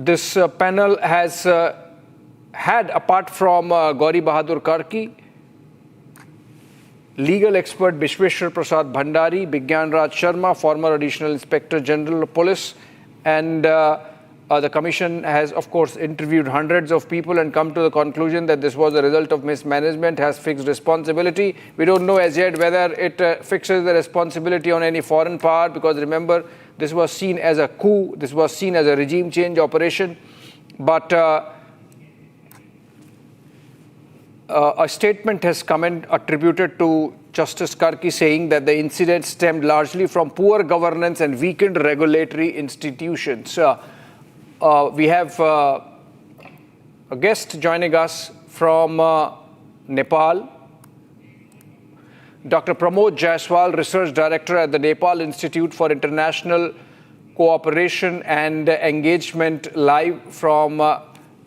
this panel has had, apart from Gauri Bahadur Karki, legal expert Vishweshwar Prasad Bhandari, Bigyan Raj Sharma, former Additional Inspector General of Police, and the commission has, of course, interviewed hundreds of people and come to the conclusion that this was a result of mismanagement, has fixed responsibility. We don't know as yet whether it fixes the responsibility on any foreign power, because remember, this was seen as a coup, this was seen as a regime change operation. But a statement has come in attributed to Justice Karki, saying that the incident stemmed largely from poor governance and weakened regulatory institutions. We have a guest joining us from Nepal, Dr. Pramod Jaiswal, Research Director at the Nepal Institute for International Cooperation and Engagement, live from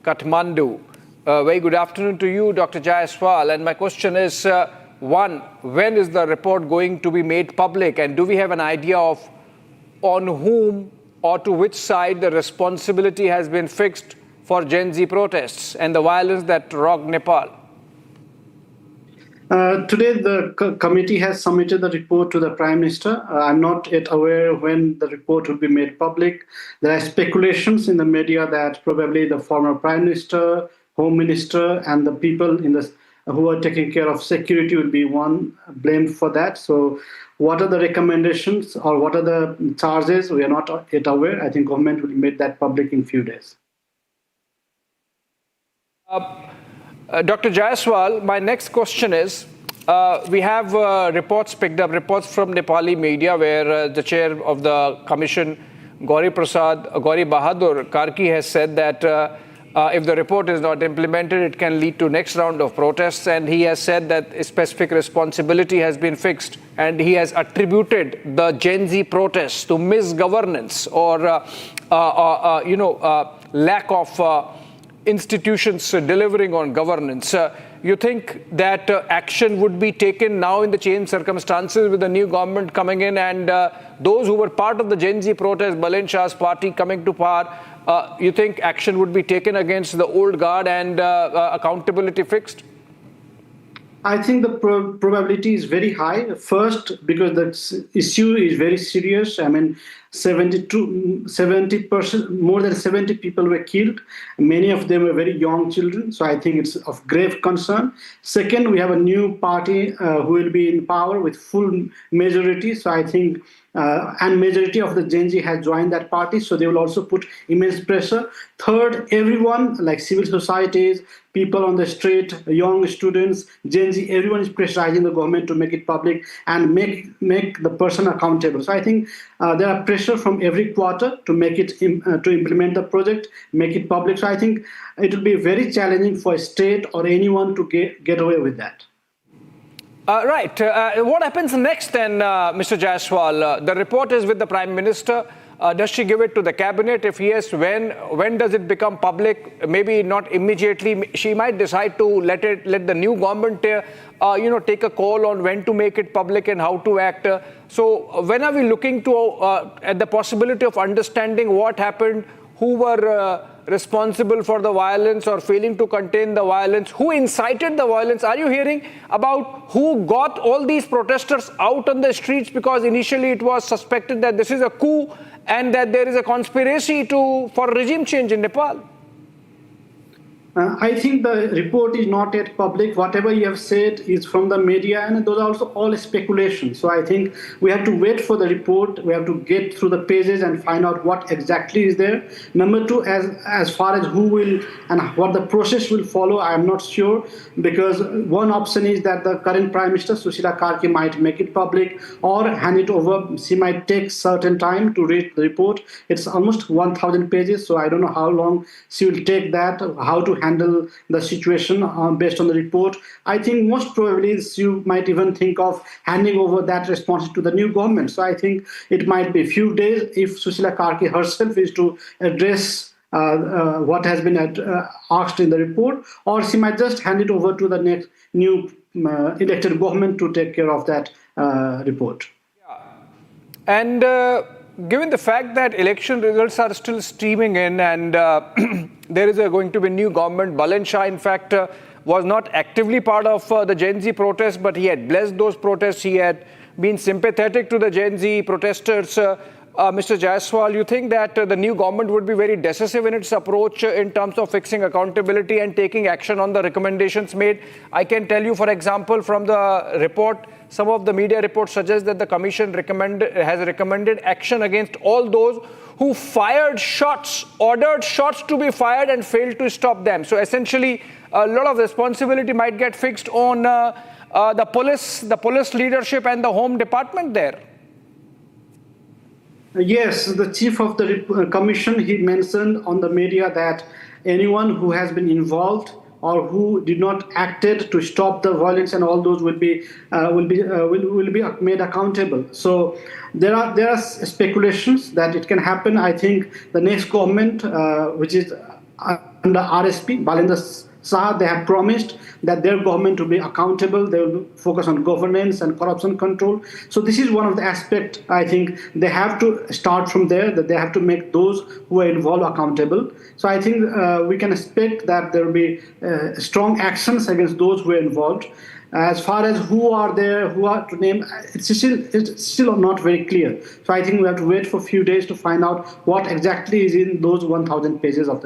Kathmandu. Very good afternoon to you, Dr. Jaiswal. And my question is, one, when is the report going to be made public? And do we have an idea of on whom or to which side the responsibility has been fixed for Gen Z protests and the violence that rocked Nepal? Today, the committee has submitted the report to the Prime Minister. I'm not yet aware when the report will be made public. There are speculations in the media that probably the former Prime Minister, Home Minister, and the people who are taking care of security will be one blamed for that. So what are the recommendations or what are the charges? We are not yet aware. I think government will make that public in few days. Dr. Jaiswal, my next question is, we have reports from Nepali media where the chair of the commission, Gauri Bahadur Karki, has said that if the report is not implemented, it can lead to next round of protests. And he has said that a specific responsibility has been fixed. And he has attributed the Gen Z protests to misgovernance or, lack of institutions delivering on governance. You think that action would be taken now in the changed circumstances with the new government coming in, and those who were part of the Gen Z protest, Balen Shah's party coming to power, you think action would be taken against the old guard and accountability fixed? I think the probability is very high. First, because the issue is very serious. I mean, 70%, more than 70 people were killed. Many of them were very young children. So I think it's of grave concern. Second, we have a new party who will be in power with full majority. So I think and majority of the Gen Z has joined that party, so they will also put immense pressure. Third, everyone, like civil societies, people on the street, young students, Gen Z, everyone is pressurizing the government to make it public and make the person accountable. So I think there are pressure from every quarter to make it to implement the project, make it public. So I think it will be very challenging for a state or anyone to get away with that. Right. What happens next then, Mr. Jaiswal? The report is with the Prime Minister. Does she give it to the cabinet? If yes, when does it become public? Maybe not immediately. She might decide to let the new government, take a call on when to make it public and how to act. So when are we looking to at the possibility of understanding what happened, who were responsible for the violence or failing to contain the violence, who incited the violence? Are you hearing about who got all these protesters out on the streets? Because initially it was suspected that this is a coup and that there is a conspiracy for regime change in Nepal. I think the report is not yet public. Whatever you have said is from the media, and those are also all speculation. So I think we have to wait for the report. We have to get through the pages and find out what exactly is there. Number two, as far as who will and what the process will follow, I am not sure, because one option is that the current Prime Minister, Sushila Karki, might make it public or hand it over. She might take certain time to read the report. It's almost 1,000 pages, so I don't know how long she will take that, how to handle the situation based on the report. I think most probably you might even think of handing over that responsibility to the new government. So I think it might be a few days if Sushila Karki herself is to address what has been asked in the report, or she might just hand it over to the next new elected government to take care of that report. Yeah. And given the fact that election results are still streaming in and there is going to be new government, Balen Shah, in fact, was not actively part of the Gen Z protests, but he had blessed those protests. He had been sympathetic to the Gen Z protesters. Mr. Jaiswal, you think that the new government would be very decisive in its approach in terms of fixing accountability and taking action on the recommendations made? I can tell you, for example, from the report, some of the media reports suggest that the Commission has recommended action against all those who fired shots, ordered shots to be fired and failed to stop them. So essentially, a lot of responsibility might get fixed on the police leadership and the Home Department there. Yes, the chief of the commission, he mentioned on the media that anyone who has been involved or who did not acted to stop the violence and all those will be made accountable. So there are speculations that it can happen. I think the next government, which is under RSP, Balendra Shah, they have promised that their government will be accountable. They will focus on governance and corruption control. So this is one of the aspects. I think they have to start from there, that they have to make those who are involved accountable. So I think we can expect that there will be strong actions against those who are involved. As far as who are there, who are to name, it's still not very clear. So I think we have to wait for a few days to find out what exactly is in those 1,000 pages of the